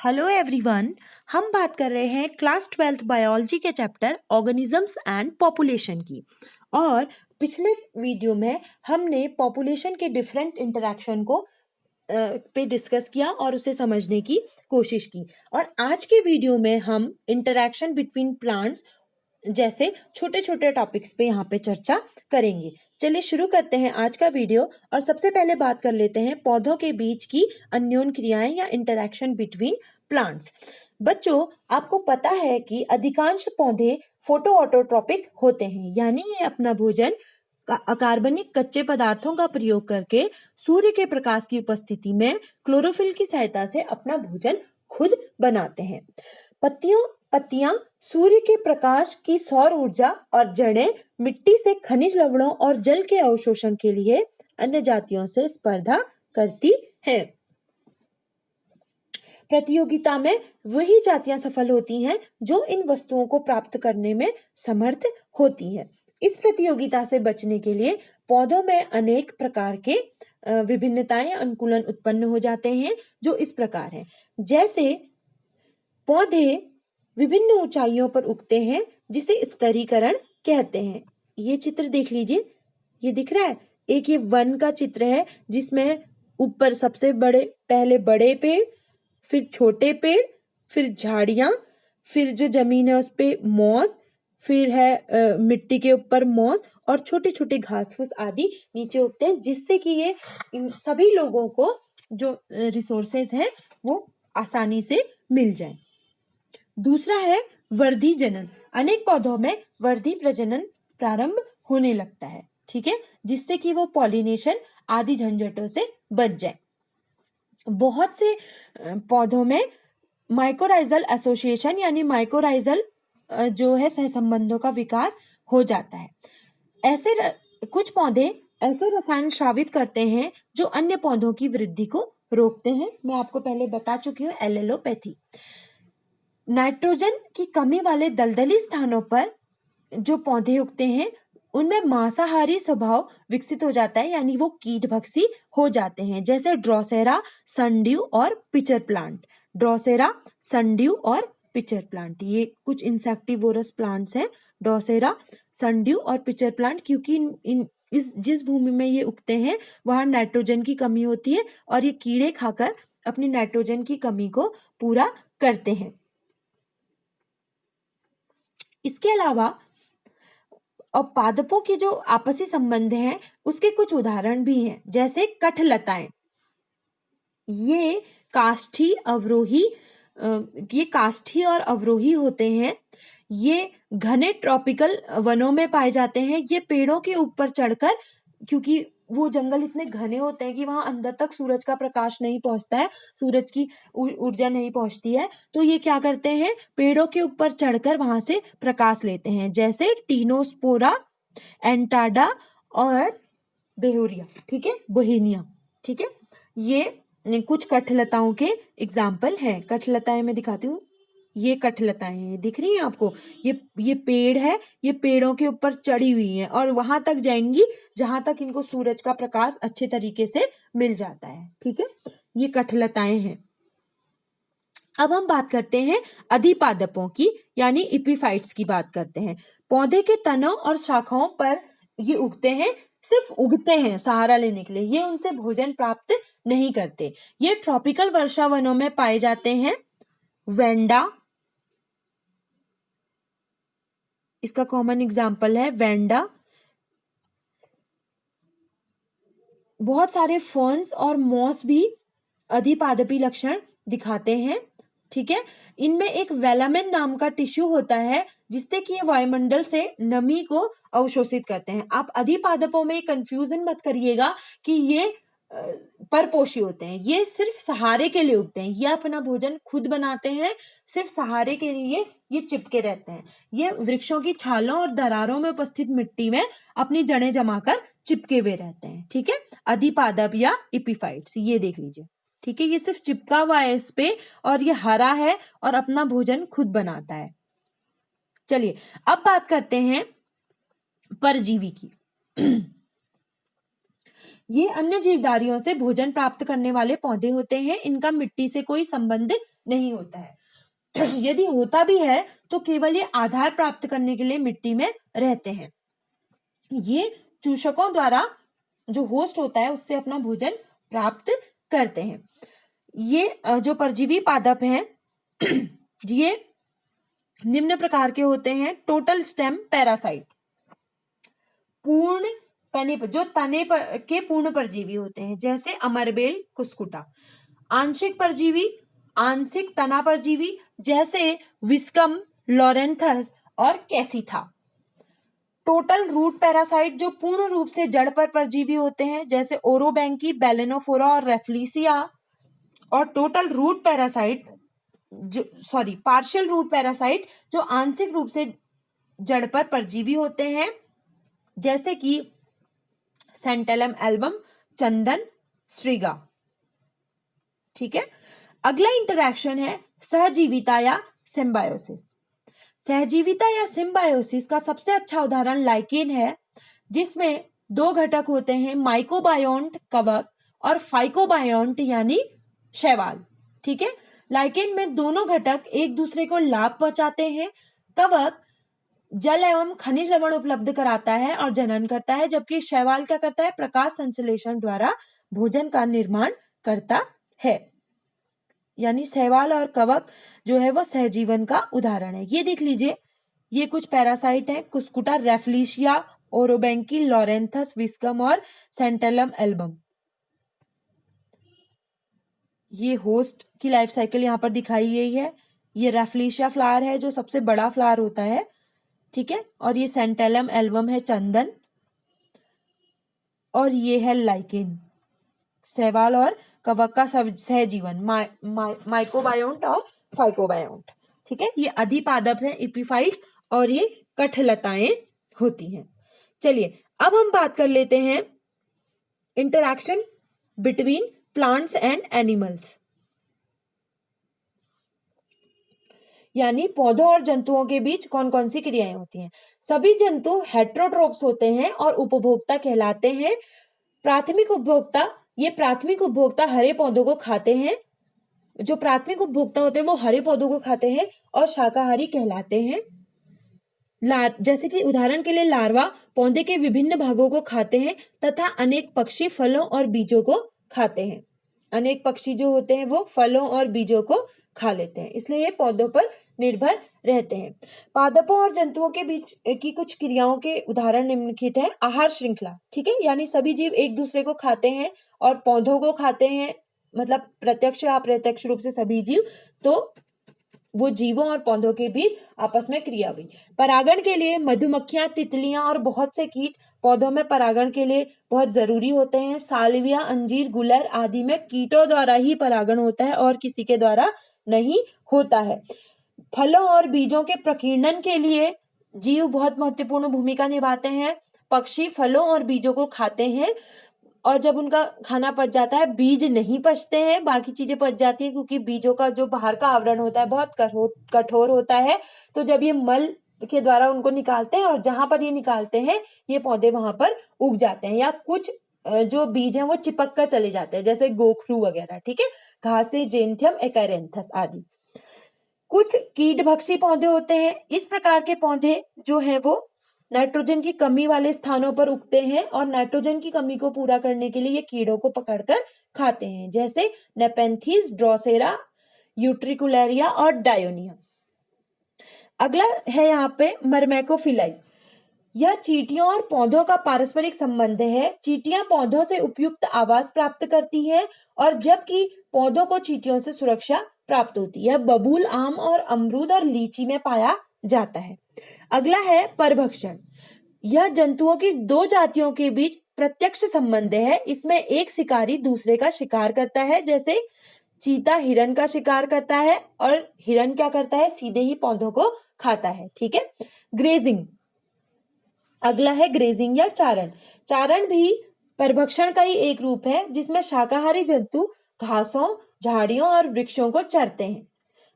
Hello everyone. हम बात कर रहे हैं क्लास 12th बायोलॉजी के चैप्टर ऑर्गेनिजम्स एंड पॉपुलेशन की। और पिछले वीडियो में हमने पॉपुलेशन के डिफरेंट इंटरैक्शन को पे डिस्कस किया और उसे समझने की कोशिश की। और आज के वीडियो में हम इंटरैक्शन बिटवीन प्लांट्स जैसे छोटे छोटे टॉपिक्स पे यहाँ पे चर्चा करेंगे। चलिए शुरू करते हैं आज का वीडियो। और सबसे पहले बात कर लेते हैं पौधों के बीच की अन्योन क्रियाएं या इंटरैक्शन बिटवीन प्लांट्स। बच्चों, आपको पता है कि अधिकांश पौधे फोटो ऑटोट्रॉपिक होते हैं, यानी ये अपना भोजन अकार्बनिक कच्चे पदार्थों का प्रयोग करके सूर्य के प्रकाश की उपस्थिति में क्लोरोफिल की सहायता से अपना भोजन खुद बनाते हैं। पत्तियां सूर्य के प्रकाश की सौर ऊर्जा और जड़ें मिट्टी से खनिज लवणों और जल के अवशोषण के लिए अन्य जातियों से स्पर्धा करती हैं। प्रतियोगिता में वही जातियां सफल होती हैं जो इन वस्तुओं को प्राप्त करने में समर्थ होती हैं। इस प्रतियोगिता से बचने के लिए पौधों में अनेक प्रकार के विभिन्नताएं अनुकूलन उत्पन्न हो जाते हैं, जो इस प्रकार हैं। जैसे पौधे विभिन्न ऊंचाइयों पर उगते हैं, जिसे स्तरीकरण कहते हैं। ये चित्र देख लीजिए, ये दिख रहा है। एक ये वन का चित्र है जिसमें ऊपर सबसे पहले बड़े पेड़, फिर छोटे पेड़, फिर झाड़ियां, फिर जो जमीन है उस पे मॉस, फिर है मिट्टी के ऊपर मॉस और छोटे छोटे घास फूस आदि नीचे उगते हैं, जिससे कि ये इन सभी लोगों को जो रिसोर्सेज हैं वो आसानी से मिल जाए। दूसरा है वर्धी जनन। अनेक पौधों में वर्धी प्रजनन प्रारंभ होने लगता है, ठीक है, जिससे कि वो पॉलिनेशन आदि झंझटों से बच जाए। बहुत से पौधों में माइकोराइजल एसोसिएशन यानी माइकोराइजल जो है सहसंबंधों का विकास हो जाता है। कुछ पौधे ऐसे रसायन स्रावित करते हैं जो अन्य पौधों की वृद्धि को रोकते हैं। मैं आपको पहले बता चुकी हूँ, एलेलोपैथी। नाइट्रोजन की कमी वाले दलदली स्थानों पर जो पौधे उगते हैं उनमें मांसाहारी स्वभाव विकसित हो जाता है, यानी वो कीटभक्षी हो जाते हैं, जैसे ड्रोसेरा, सनड्यू और पिचर प्लांट। ड्रोसेरा, सनड्यू और पिचर प्लांट ये कुछ इंसेक्टिवोरस प्लांट्स हैं। ड्रोसेरा, सनड्यू और पिचर प्लांट, क्योंकि जिस भूमि में ये उगते हैं वहां नाइट्रोजन की कमी होती है और ये कीड़े खाकर अपनी नाइट्रोजन की कमी को पूरा करते हैं। इसके अलावा और पादपों के जो आपसी संबंध हैं उसके कुछ उदाहरण भी हैं, जैसे कठलताएं। ये काष्ठी और अवरोही होते हैं। ये घने ट्रॉपिकल वनों में पाए जाते हैं। ये पेड़ों के ऊपर चढ़कर, क्योंकि वो जंगल इतने घने होते हैं कि वहां अंदर तक सूरज का प्रकाश नहीं पहुंचता है, सूरज की ऊर्जा नहीं पहुंचती है, तो ये क्या करते हैं, पेड़ों के ऊपर चढ़कर वहां से प्रकाश लेते हैं, जैसे टीनोस्पोरा, एंटाडा और बेहुरिया, ठीक है, बोहेनिया, ठीक है। ये कुछ कठलताओं के एग्जाम्पल हैं। कठलताएं मैं दिखाती हूँ, ये कठलताएं हैं, दिख रही हैं आपको। ये पेड़ है, ये पेड़ों के ऊपर चढ़ी हुई हैं और वहां तक जाएंगी जहां तक इनको सूरज का प्रकाश अच्छे तरीके से मिल जाता है, ठीक है। ये कठलताएं हैं। अब हम बात करते हैं अधिपादपों की, यानी इपिफाइट्स की बात करते हैं। पौधे के तनों और शाखाओं पर ये उगते हैं, सिर्फ उगते हैं सहारा लेने के लिए, ये उनसे भोजन प्राप्त नहीं करते। ये ट्रॉपिकल वर्षा वनों में पाए जाते हैं। वेंडा इसका कॉमन एग्जाम्पल है, वेंडा। बहुत सारे फर्न्स और मॉस भी अधिपादपी लक्षण दिखाते हैं, ठीक है। इनमें एक वेलामेन नाम का टिश्यू होता है जिससे कि ये वायुमंडल से नमी को अवशोषित करते हैं। आप अधिपादपों में कंफ्यूजन मत करिएगा कि ये परपोषी होते हैं। ये सिर्फ सहारे के लिए उगते हैं, ये अपना भोजन खुद बनाते हैं, सिर्फ सहारे के लिए ये चिपके रहते हैं। ये वृक्षों की छालों और दरारों में उपस्थित मिट्टी में अपनी जड़ें जमाकर चिपके हुए रहते हैं, ठीक है। अधिपादप या इपिफाइट्स, ये देख लीजिए, ठीक है। ये सिर्फ चिपका हुआ है इस पे और ये हरा है और अपना भोजन खुद बनाता है। चलिए अब बात करते हैं परजीवी की। ये अन्य जीवधारियों से भोजन प्राप्त करने वाले पौधे होते हैं। इनका मिट्टी से कोई संबंध नहीं होता है। यदि होता भी है तो केवल ये आधार प्राप्त करने के लिए मिट्टी में रहते हैं। ये चूषकों द्वारा जो होस्ट होता है उससे अपना भोजन प्राप्त करते हैं। ये जो परजीवी पादप हैं ये निम्न प्रकार के होते हैं। टोटल स्टेम पैरासाइट, पूर्ण तने पर, जो तने पर के पूर्ण परजीवी होते हैं, जैसे अमरबेल, कुस्कुटा। आंशिक परजीवी, आंशिक तना परजीवी, जैसे विस्कम, लॉरेंथस और कैसीथा। टोटल रूट पैरासाइट, जो पूर्ण रूप से जड़ पर परजीवी होते हैं, जैसे ओरोबैंकी, बेलेनोफोरा और रेफ्लिसिया। और total root parasite partial root parasite, जो आंशिक रूप से जड़ पर परजीवी होते हैं, जैसे कि सेंटेलम एल्बम, चंदन, स्ट्रिगा। ठीक है। अगला इंटरैक्शन है सहजीविता या सिम्बायोसिस। सहजीविता या सिम्बायोसिस का सबसे अच्छा उदाहरण लाइकेन है, जिसमें दो घटक होते हैं, माइकोबायोन्ट कवक और फाइकोबायोन्ट यानी शैवाल। ठीक है। लाइकेन में दोनों घटक एक दूसरे को लाभ पहुंचाते हैं। कवक जल एवं खनिज लवण उपलब्ध कराता है और जनन करता है, जबकि शैवाल क्या करता है, प्रकाश संश्लेषण द्वारा भोजन का निर्माण करता है। यानी शैवाल और कवक जो है वो सहजीवन का उदाहरण है। ये देख लीजिए, ये कुछ पैरासाइट है, कुस्कुटा, रेफ्लिशिया, ओरोबैंकी, लॉरेंथस, विस्कम और सेंटेलम एल्बम। ये होस्ट की लाइफ साइकिल यहाँ पर दिखाई गई है। ये रेफ्लिशिया फ्लावर है जो सबसे बड़ा फ्लावर होता है। ठीक है। और ये सेंटेलम एल्बम है, चंदन। और ये है लाइकेन, शैवाल और कवक का सहजीवन, माइकोबायोन्ट और फाइकोबायोन्ट। ठीक है। ये अधिपादप है, एपिफाइट, और ये कठलताएं होती हैं। चलिए अब हम बात कर लेते हैं interaction between plants and animals, यानी पौधों और जंतुओं के बीच कौन कौन सी क्रियाएं होती हैं। सभी जंतु हेट्रोट्रोप्स होते हैं और उपभोक्ता कहलाते हैं। प्राथमिक उपभोक्ता हरे पौधों को खाते हैं। जो प्राथमिक उपभोक्ता होते हैं वो हरे पौधों को खाते हैं और शाकाहारी कहलाते हैं। जैसे कि उदाहरण के लिए लार्वा पौधे के विभिन्न भागों को खाते हैं तथा अनेक पक्षी फलों और बीजों को खाते हैं। अनेक पक्षी जो होते हैं वो फलों और बीजों को खा लेते हैं, इसलिए ये पौधों पर निर्भर रहते हैं। पादपों और जंतुओं के बीच की कुछ क्रियाओं के उदाहरण निम्नलिखित है। आहार श्रृंखला, ठीक है, यानी सभी जीव एक दूसरे को खाते हैं और पौधों को खाते हैं, मतलब प्रत्यक्ष या अप्रत्यक्ष रूप से सभी जीव, तो वो जीवों और पौधों के बीच आपस में क्रिया हुई। परागण के लिए मधुमक्खियां, तितलियां और बहुत से कीट पौधों में परागण के लिए बहुत जरूरी होते हैं। सालविया, अंजीर, गुलर आदि में कीटों द्वारा ही परागण होता है और किसी के द्वारा नहीं होता है। फलों और बीजों के प्रकीर्णन के लिए जीव बहुत महत्वपूर्ण भूमिका निभाते हैं। पक्षी फलों और बीजों को खाते हैं और जब उनका खाना पच जाता है, बीज नहीं पचते हैं, बाकी चीजें पच जाती है, क्योंकि बीजों का जो बाहर का आवरण होता है बहुत कठोर होता है। तो जब ये मल के द्वारा उनको निकालते हैं और जहां पर ये निकालते हैं ये पौधे वहां पर उग जाते हैं, या कुछ जो बीज हैं वो चिपक कर चले जाते हैं, जैसे गोखरू वगैरह। ठीक है। घासे, जेंथियम, एकैरेंथस आदि। कुछ कीटभक्षी पौधे होते हैं। इस प्रकार के पौधे जो है वो नाइट्रोजन की कमी वाले स्थानों पर उगते हैं और नाइट्रोजन की कमी को पूरा करने के लिए ये कीड़ों को पकड़कर खाते हैं, जैसे नेपेंथीज, ड्रोसेरा, यूट्रिकुलेरिया और डायोनिया। अगला है यहाँ पे मरमैकोफिलाई। यह चींटियों और पौधों का पारस्परिक संबंध है। चींटियां पौधों से उपयुक्त आवास प्राप्त करती हैं और जबकि पौधों को चींटियों से सुरक्षा प्राप्त होती है। बबूल, आम और अमरूद और लीची में पाया जाता है। अगला है परभक्षण। यह जंतुओं की दो जातियों के बीच प्रत्यक्ष संबंध है। इसमें एक शिकारी दूसरे का शिकार करता है, जैसे चीता हिरन का शिकार करता है और हिरन क्या करता है, सीधे ही पौधों को खाता है। ठीक है। ग्रेजिंग। अगला है ग्रेजिंग या चारण। चारण भी परभक्षण का ही एक रूप है, जिसमें शाकाहारी जंतु घासों, झाड़ियों और वृक्षों को चरते हैं।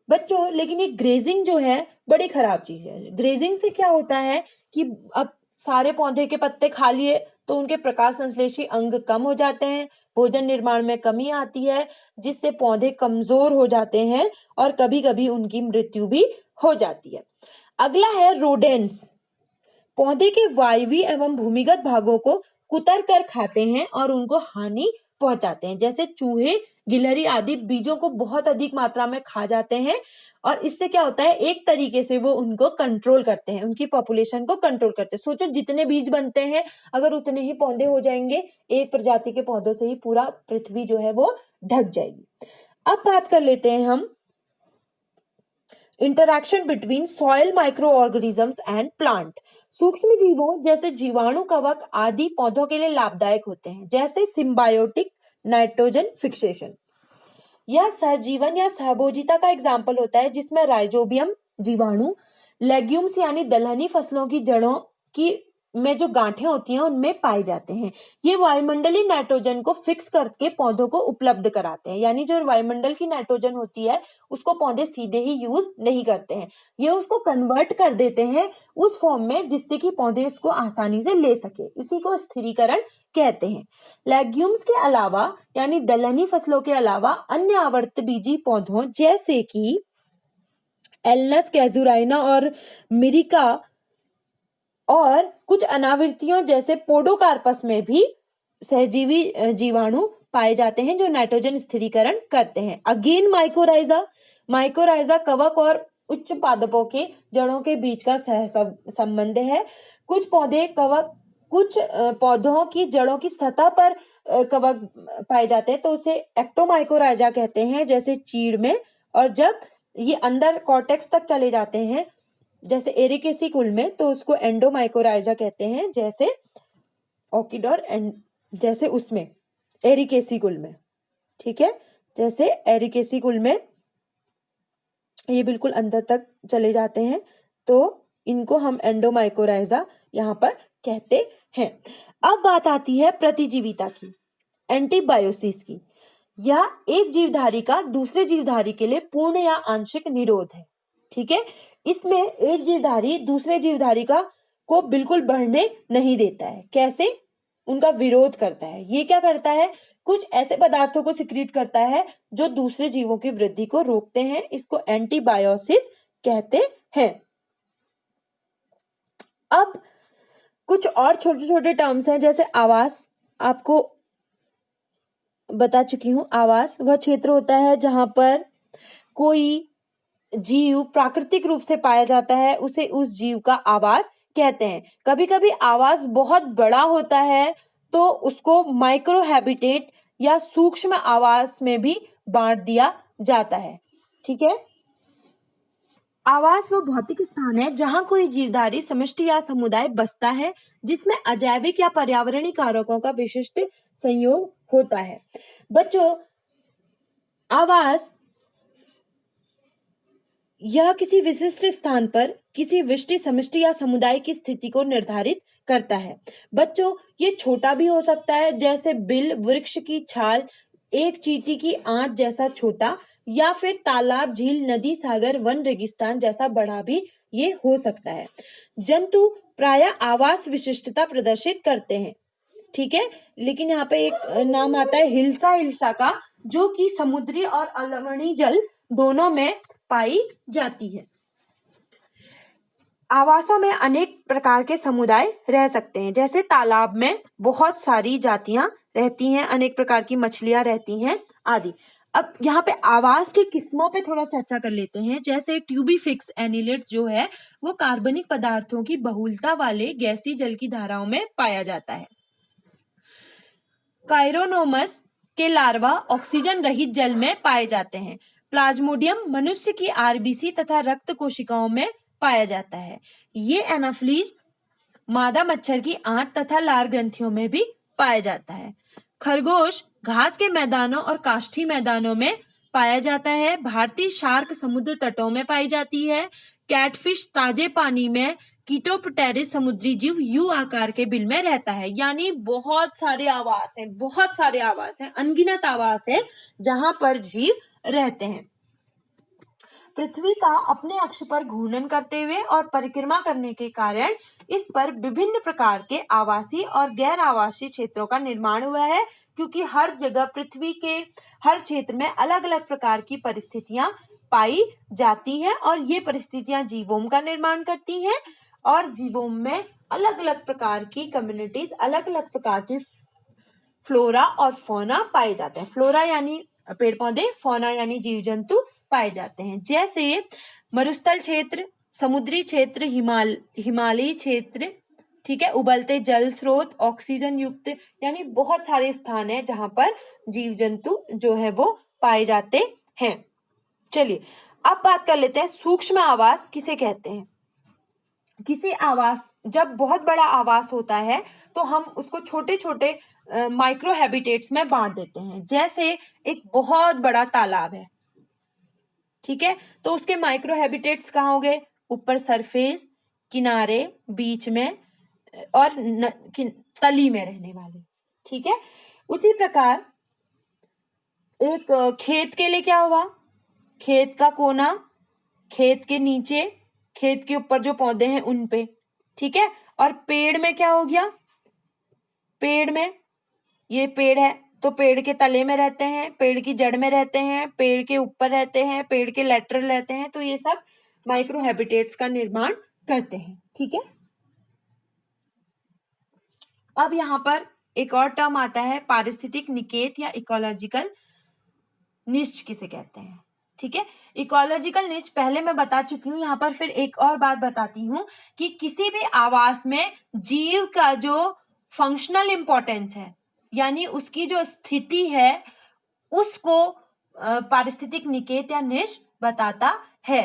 बच्चों, लेकिन ये ग्रेजिंग जो है बड़ी खराब चीज है। ग्रेजिंग से क्या होता है कि अब सारे पौधे के पत्ते खा लिए तो उनके प्रकाश संश्लेषी अंग कम हो जाते हैं, भोजन निर्माण में कमी आती है, जिससे पौधे कमजोर हो जाते हैं और कभी-कभी उनकी मृत्यु भी हो जाती है। अगला है रोडेंट्स। पौधे के वायवीय एवं भूमिगत भागों को कुतर कर खाते हैं और उनको हानि पहुंचाते हैं। जैसे चूहे, गिलहरी आदि बीजों को बहुत अधिक मात्रा में खा जाते हैं और इससे क्या होता है, एक तरीके से वो उनको कंट्रोल करते हैं, उनकी पॉपुलेशन को कंट्रोल करते हैं। सोचो जितने बीज बनते हैं अगर उतने ही पौधे हो जाएंगे, एक प्रजाति के पौधों से ही पूरा पृथ्वी जो है वो ढक जाएगी। अब बात कर लेते हैं हम interaction between soil micro organisms and plant. सूक्ष्म जीवों जैसे जीवाणु, कवक आदि पौधों के लिए लाभदायक होते हैं, जैसे सिम्बायोटिक नाइट्रोजन फिक्सेशन। यह सहजीवन या सहभोजिता का एग्जाम्पल होता है, जिसमें राइजोबियम जीवाणु लेग्यूम्स यानी दलहनी फसलों की जड़ों की में जो गांठें होती हैं उनमें पाए जाते हैं। ये वायुमंडलीय नाइट्रोजन को फिक्स करके पौधों को उपलब्ध कराते हैं, यानी जो वायुमंडल की नाइट्रोजन होती है उसको पौधे सीधे ही यूज नहीं करते हैं, ये उसको कन्वर्ट कर देते हैं उस फॉर्म में जिससे कि पौधे इसको आसानी से ले सके। इसी को स्थिरीकरण कहते हैं। लेग्यूम्स के अलावा यानी दलहनी फसलों के अलावा अन्य आवर्तबीजी पौधों जैसे कि एलनस, कैजुराइना और मिरिका और कुछ अनावृत्तियों जैसे पोडोकार्पस में भी सहजीवी जीवाणु पाए जाते हैं जो नाइट्रोजन स्थिरीकरण करते हैं। अगेन माइकोराइजा कवक और उच्च पादपों के जड़ों के बीच का सह संबंध है। कुछ पौधों की जड़ों की सतह पर कवक पाए जाते हैं तो उसे एक्टोमाइकोराइजा कहते हैं, जैसे चीड़ में। और जब ये अंदर कॉर्टेक्स तक चले जाते हैं जैसे एरिकेसी कुल में तो उसको एंडोमाइकोराइजा कहते हैं, जैसे ऑर्किडोर जैसे उसमें एरिकेसी कुल में। ठीक है, जैसे एरिकेसी कुल में ये बिल्कुल अंदर तक चले जाते हैं तो इनको हम एंडोमाइकोराइजा यहाँ पर कहते हैं। अब बात आती है प्रतिजीविता की, एंटीबायोसिस की। यह एक जीवधारी का दूसरे जीवधारी के लिए पूर्ण या आंशिक निरोध है। ठीक है, इसमें एक जीवधारी दूसरे जीवधारी को बिल्कुल बढ़ने नहीं देता है। कैसे? उनका विरोध करता है। ये क्या करता है? कुछ ऐसे पदार्थों को सिक्रीट करता है जो दूसरे जीवों की वृद्धि को रोकते हैं। इसको एंटीबायोसिस कहते हैं। अब कुछ और छोटे छोटे टर्म्स हैं, जैसे आवास। आपको बता चुकी हूं, आवास वह क्षेत्र होता है जहां पर कोई जीव प्राकृतिक रूप से पाया जाता है, उसे उस जीव का आवास कहते हैं। कभी कभी आवास बहुत बड़ा होता है तो उसको माइक्रो हैबिटेट या सूक्ष्म आवास में भी बांट दिया जाता है। ठीक है, आवास वो भौतिक स्थान है जहां कोई जीवधारी समष्टि या समुदाय बसता है जिसमें अजैविक या पर्यावरणीय कारकों का विशिष्ट संयोग होता है। बच्चों, आवास यह किसी विशिष्ट स्थान पर किसी विशिष्ट समष्टि या समुदाय की स्थिति को निर्धारित करता है। बच्चों, ये छोटा भी हो सकता है, जैसे बिल, वृक्ष की छाल, एक चींटी की आंत जैसा छोटा, या फिर तालाब, झील, नदी, सागर, वन, रेगिस्तान जैसा बड़ा भी ये हो सकता है। जंतु प्रायः आवास विशिष्टता प्रदर्शित करते हैं। ठीक है, लेकिन यहाँ पे एक नाम आता है हिल्सा का, जो कि समुद्री और अलवणीय जल दोनों में पाई जाती है। आवासों में अनेक प्रकार के समुदाय रह सकते हैं, जैसे तालाब में बहुत सारी जातियां रहती हैं, अनेक प्रकार की मछलियां रहती हैं आदि। अब यहाँ पे आवास की किस्मों पे थोड़ा चर्चा कर लेते हैं। जैसे ट्यूबीफिक्स एनिलेट जो है वो कार्बनिक पदार्थों की बहुलता वाले गैसीय जल की धाराओं में पाया जाता है। काइरोनोमस के लार्वा ऑक्सीजन रहित जल में पाए जाते हैं। प्लाज्मोडियम मनुष्य की आरबीसी तथा रक्त कोशिकाओं में पाया जाता है। ये एनाफ्लीज मादा मच्छर की आंत तथा लार ग्रंथियों में भी पाया जाता है। खरगोश घास के मैदानों और काष्ठी मैदानों में पाया जाता है। भारतीय शार्क समुद्र तटों में पाई जाती है। कैटफिश ताजे पानी में, कीटोपटेरिस समुद्री जीव यू आकार के बिल में रहता है। यानी बहुत सारे आवास हैं, अनगिनत आवास है जहां पर जीव रहते हैं। पृथ्वी का अपने अक्ष पर घूर्णन करते हुए और परिक्रमा करने के कारण इस पर विभिन्न प्रकार के आवासीय और गैर आवासीय क्षेत्रों का निर्माण हुआ है, क्योंकि हर जगह पृथ्वी के हर क्षेत्र में अलग अलग प्रकार की परिस्थितियां पाई जाती हैं और ये परिस्थितियां जीवोम का निर्माण करती हैं और जीवोम में अलग अलग प्रकार की कम्युनिटीज, अलग अलग प्रकार के फ्लोरा और फौना पाए जाते हैं। फ्लोरा यानी पेड़ पौधे, फौना यानी जीव जंतु पाए जाते हैं, जैसे मरुस्थल क्षेत्र, समुद्री क्षेत्र, हिमालयी क्षेत्र, ठीक है, उबलते जल स्रोत, ऑक्सीजन युक्त, यानी बहुत सारे स्थान है जहां पर जीव जंतु जो है वो पाए जाते हैं। चलिए अब बात कर लेते हैं सूक्ष्म आवास किसे कहते हैं। किसी आवास, जब बहुत बड़ा आवास होता है तो हम उसको छोटे छोटे माइक्रो हैबिटेट्स में बांट देते हैं। जैसे एक बहुत बड़ा तालाब है, ठीक है, तो उसके माइक्रो हैबिटेट्स कहाँ हो गए? ऊपर सरफेस, किनारे, बीच में और तली में रहने वाले, ठीक है। उसी प्रकार एक खेत के लिए क्या हुआ? खेत का कोना, खेत के नीचे, खेत के ऊपर जो पौधे हैं उन पे, ठीक है। और पेड़ में क्या हो गया? पेड़ में ये पेड़ है तो पेड़ के तले में रहते हैं, पेड़ की जड़ में रहते हैं, पेड़ के ऊपर रहते हैं, पेड़ के लेटरल रहते हैं, तो ये सब माइक्रो हैबिटेट्स का निर्माण करते हैं, ठीक है। अब यहाँ पर एक और टर्म आता है पारिस्थितिक निकेत या इकोलॉजिकल निच किसे कहते हैं, ठीक है। इकोलॉजिकल निच पहले मैं बता चुकी हूँ, यहाँ पर फिर एक और बात बताती हूँ कि किसी भी आवास में जीव का जो फंक्शनल इंपॉर्टेंस है, यानी उसकी जो स्थिति है, उसको पारिस्थितिक निकेत या निच बताता है।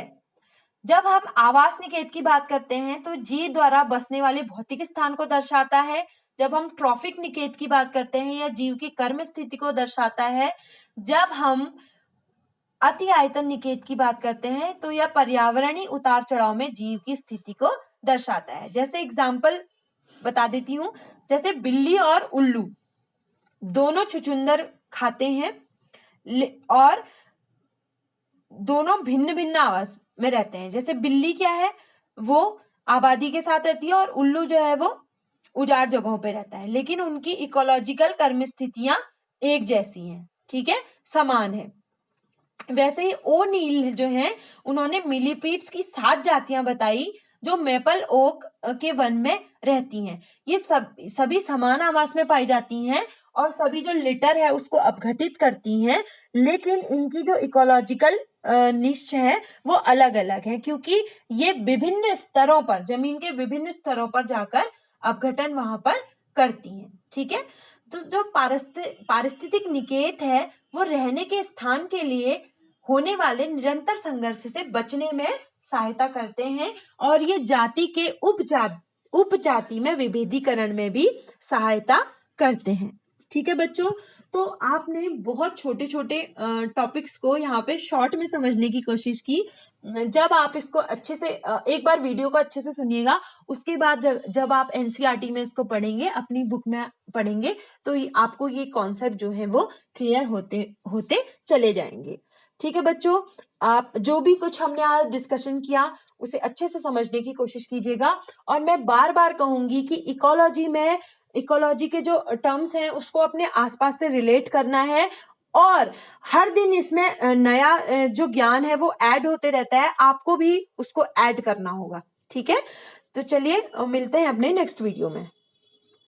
जब हम आवास निकेत की बात करते हैं तो जीव द्वारा बसने वाले भौतिक स्थान को दर्शाता है। जब हम ट्रॉफिक निकेत की बात करते हैं या जीव की कर्म स्थिति को दर्शाता है। जब हम अति आयतन निकेत की बात करते हैं तो यह पर्यावरणीय उतार चढ़ाव में जीव की स्थिति को दर्शाता है। जैसे एग्जाम्पल बता देती हूँ, जैसे बिल्ली और उल्लू दोनों छुछुंदर खाते हैं और दोनों भिन्न भिन्न आवास में रहते हैं। जैसे बिल्ली क्या है, वो आबादी के साथ रहती है और उल्लू जो है वो उजाड़ जगहों पे रहता है, लेकिन उनकी इकोलॉजिकल कर्म स्थितियां एक जैसी हैं, ठीक है, समान है। वैसे ही ओ नील जो है, उन्होंने मिलीपीड्स की 7 जातियां बताई जो मेपल ओक के वन में रहती हैं। ये सभी समान आवास में पाई जाती हैं और सभी जो लिटर है उसको अपघटित करती हैं, लेकिन इनकी जो इकोलॉजिकल निश है वो अलग अलग है, क्योंकि ये विभिन्न स्तरों पर, जमीन के विभिन्न स्तरों पर जाकर अपघटन वहां पर करती हैं, ठीक है। तो जो पारिस्थितिक निकेत है वो रहने के स्थान के लिए होने वाले निरंतर संघर्ष से बचने में सहायता करते हैं और ये जाति के उपजाति में विभेदीकरण में भी सहायता करते हैं, ठीक है बच्चों। तो आपने बहुत छोटे छोटे टॉपिक्स को यहाँ पे शॉर्ट में समझने की कोशिश की। जब आप इसको अच्छे से एक बार वीडियो को अच्छे से सुनिएगा, उसके बाद जब आप एनसीईआरटी में इसको पढ़ेंगे, अपनी बुक में पढ़ेंगे, तो आपको ये कॉन्सेप्ट जो है वो क्लियर होते होते चले जाएंगे, ठीक है बच्चों। आप जो भी कुछ हमने आज डिस्कशन किया उसे अच्छे से समझने की कोशिश कीजिएगा। और मैं बार बार कहूंगी कि इकोलॉजी के जो टर्म्स हैं उसको अपने आसपास से रिलेट करना है और हर दिन इसमें नया जो ज्ञान है वो ऐड होते रहता है, आपको भी उसको ऐड करना होगा, ठीक है। तो चलिए मिलते हैं अपने नेक्स्ट वीडियो में।